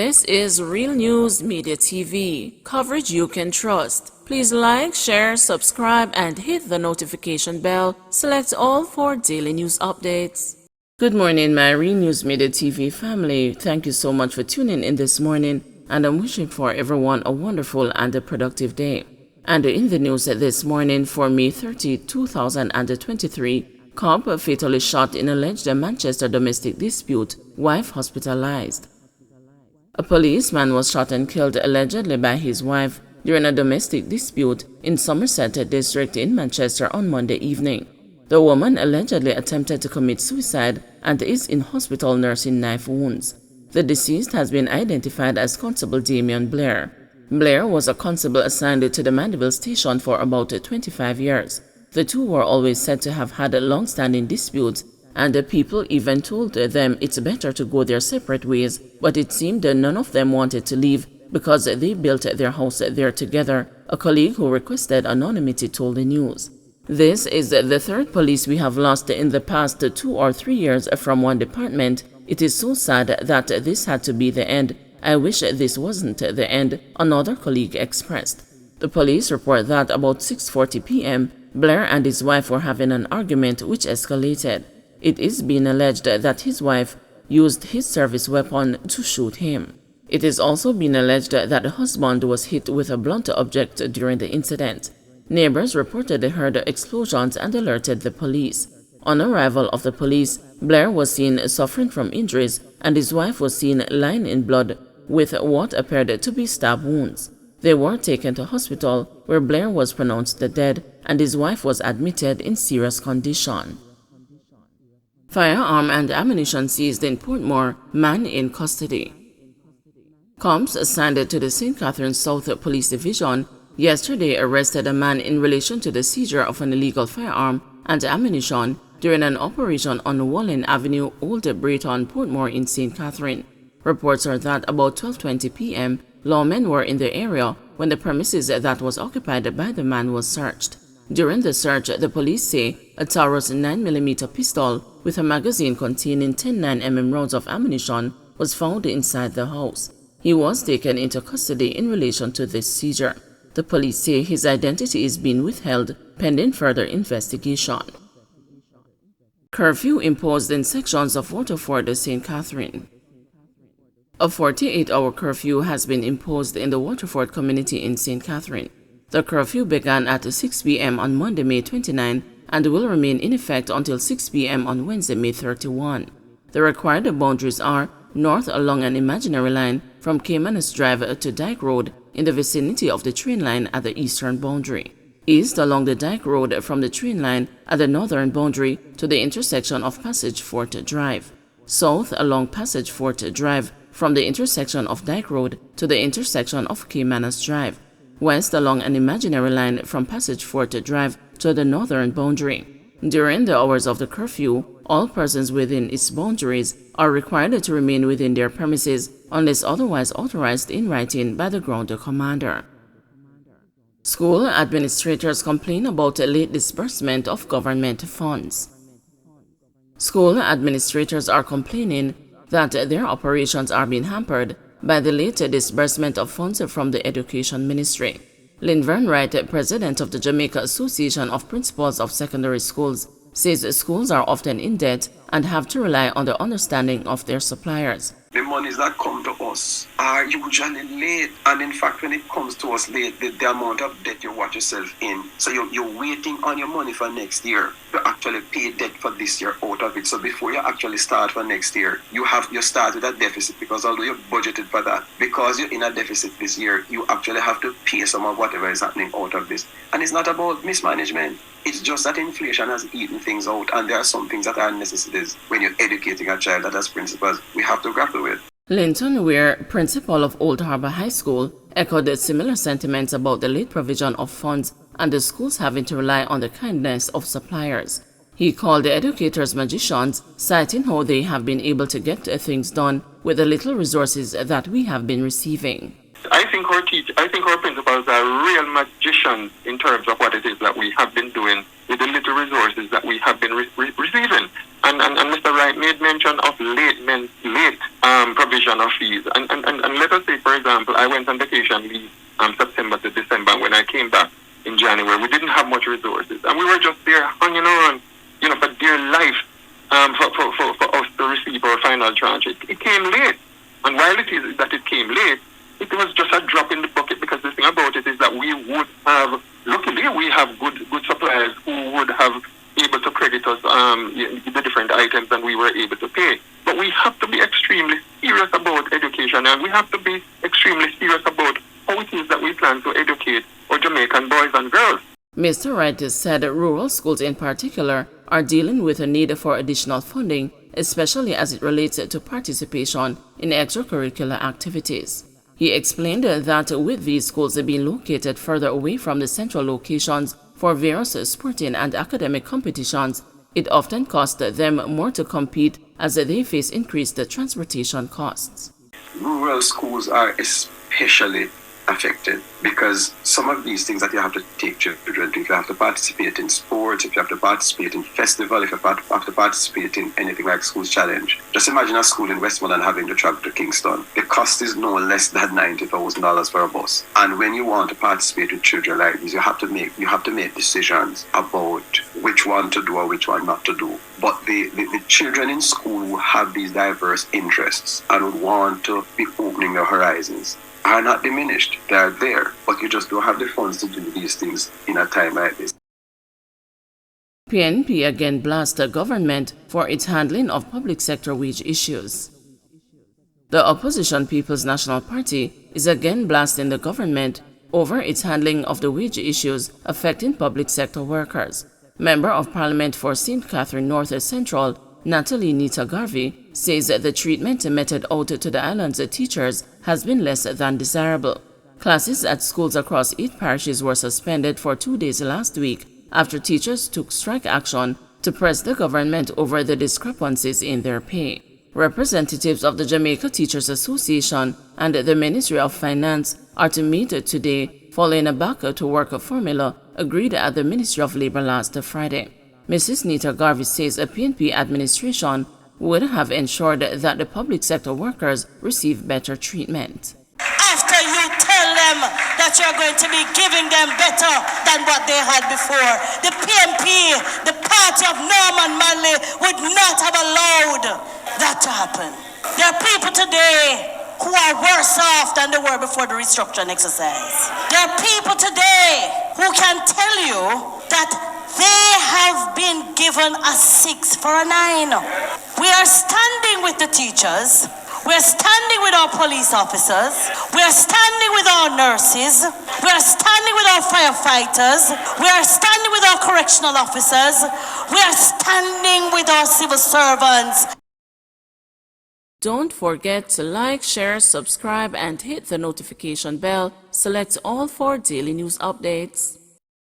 This is Real News Media TV, coverage you can trust. Please like, share, subscribe, and hit the notification bell. Select all for daily news updates. Good morning, my Real News Media TV family. Thank you so much for tuning in this morning, and I'm wishing for everyone a wonderful and a productive day. And in the news this morning for May 30, 2023, cop fatally shot in alleged Manchester domestic dispute, wife hospitalized. A policeman was shot and killed allegedly by his wife during a domestic dispute in Somerset District in Manchester on Monday evening. The woman allegedly attempted to commit suicide and is in hospital nursing knife wounds. The deceased has been identified as Constable Damian Blair. Blair was a constable assigned to the Mandeville station for about 25 years. The two were always said to have had long-standing disputes, and the people even told them it's better to go their separate ways, but it seemed none of them wanted to leave because they built their house there together, a colleague who requested anonymity told the news. This is the third police we have lost in the past 2 or 3 years from one department. It is so sad that this had to be the end. I wish this wasn't the end, another colleague expressed. The police report that about 6:40 p.m., Blair and his wife were having an argument which escalated. It is being alleged that his wife used his service weapon to shoot him. It is also being alleged that the husband was hit with a blunt object during the incident. Neighbors reportedly heard explosions and alerted the police. On arrival of the police, Blair was seen suffering from injuries and his wife was seen lying in blood with what appeared to be stab wounds. They were taken to hospital where Blair was pronounced dead and his wife was admitted in serious condition. Firearm and ammunition seized in Portmore, man in custody. Cops assigned to the St. Catharines South Police Division yesterday arrested a man in relation to the seizure of an illegal firearm and ammunition during an operation on Wallen Avenue, Old Brayton, Portmore in St. Catharines. Reports are that about 12:20 p.m., lawmen were in the area when the premises that was occupied by the man was searched. During the search, the police say a Taurus 9mm pistol with a magazine containing 10 9mm rounds of ammunition was found inside the house. He was taken into custody in relation to this seizure. The police say his identity is being withheld pending further investigation. Curfew imposed in sections of Waterford, St. Catharines. A 48-hour curfew has been imposed in the Waterford community in St. Catharines. The curfew began at 6 p.m. on Monday, May 29, and will remain in effect until 6 p.m. on Wednesday, May 31. The required boundaries are north along an imaginary line from Caymanas Drive to Dyke Road in the vicinity of the train line at the eastern boundary, east along the Dyke Road from the train line at the northern boundary to the intersection of Passage Fort Drive, south along Passage Fort Drive from the intersection of Dyke Road to the intersection of Caymanas Drive, west along an imaginary line from Passage Fort Drive to the northern boundary. During the hours of the curfew, all persons within its boundaries are required to remain within their premises unless otherwise authorized in writing by the ground commander. School administrators complain about late disbursement of government funds. School administrators are complaining that their operations are being hampered by the late disbursement of funds from the Education Ministry. Linvern Wright, president of the Jamaica Association of Principals of Secondary Schools, says schools are often in debt and have to rely on the understanding of their suppliers. The monies that come to us are usually late, and in fact when it comes to us late, the amount of debt you watch yourself in, so you're waiting on your money for next year to actually pay debt for this year out of it. So before you actually start for next year, you start with a deficit, because although you budgeted for that, because you're in a deficit this year, you actually have to pay some of whatever is happening out of this. And it's not about mismanagement. It's just that inflation has eaten things out, and there are some things that are necessities when you're educating a child that as principals we have to grapple with. Linton Weir, principal of Old Harbour High School, echoed similar sentiments about the late provision of funds and the schools having to rely on the kindness of suppliers. He called the educators magicians, citing how they have been able to get things done with the little resources that we have been receiving. I think our principals are real magicians in terms of what it is that we have been doing with the little resources that we have been receiving. And Mr. Wright made mention of late provision of fees. And let us say, for example, I went on vacation leave September to December. When I came back in January, we didn't have much resources. And we were just there hanging on, for dear life for us to receive our final tranche. It came late. And while it is that it came late, it was just a drop in the bucket, because the thing about it is that we would have, luckily we have good suppliers who would have able to credit us the different items, and we were able to pay. But we have to be extremely serious about education, and we have to be extremely serious about how it is that we plan to educate our Jamaican boys and girls. Mr. Wright said rural schools in particular are dealing with a need for additional funding, especially as it relates to participation in extracurricular activities. He explained that with these schools being located further away from the central locations for various sporting and academic competitions, it often costs them more to compete as they face increased transportation costs. Rural schools are especially affected because some of these things that you have to take children to, if you have to participate in sports, if you have to participate in festival, if you have to participate in anything like Schools Challenge. Just imagine a school in Westmoreland having to travel to Kingston. The cost is no less than $90,000 for a bus. And when you want to participate with children like this, you have to make decisions about which one to do or which one not to do. But the children in school who have these diverse interests and would want to be opening their horizons are not diminished. They are there, but you just don't have the funds to do these things in a time like this. PNP again blasts the government for its handling of public sector wage issues. The opposition People's National Party is again blasting the government over its handling of the wage issues affecting public sector workers. Member of Parliament for St. Catherine North Central, Natalie Nita Garvey, says that the treatment meted out to the island's teachers has been less than desirable. Classes at schools across 8 parishes were suspended for 2 days last week after teachers took strike action to press the government over the discrepancies in their pay. Representatives of the Jamaica Teachers Association and the Ministry of Finance are to meet today following a back-to-work formula agreed at the Ministry of Labor last Friday. Mrs. Nita Garvey says a PNP administration would have ensured that the public sector workers receive better treatment. After you tell them that you're going to be giving them better than what they had before, the PNP, the party of Norman Manley, would not have allowed that to happen. There are people today who are worse off than they were before the restructuring exercise. There are people today who can tell you that they have been given a 6 for a 9. We are standing with the teachers. We are standing with our police officers. We are standing with our nurses. We are standing with our firefighters. We are standing with our correctional officers. We are standing with our civil servants. Don't forget to like, share, subscribe, and hit the notification bell. Select all for daily news updates.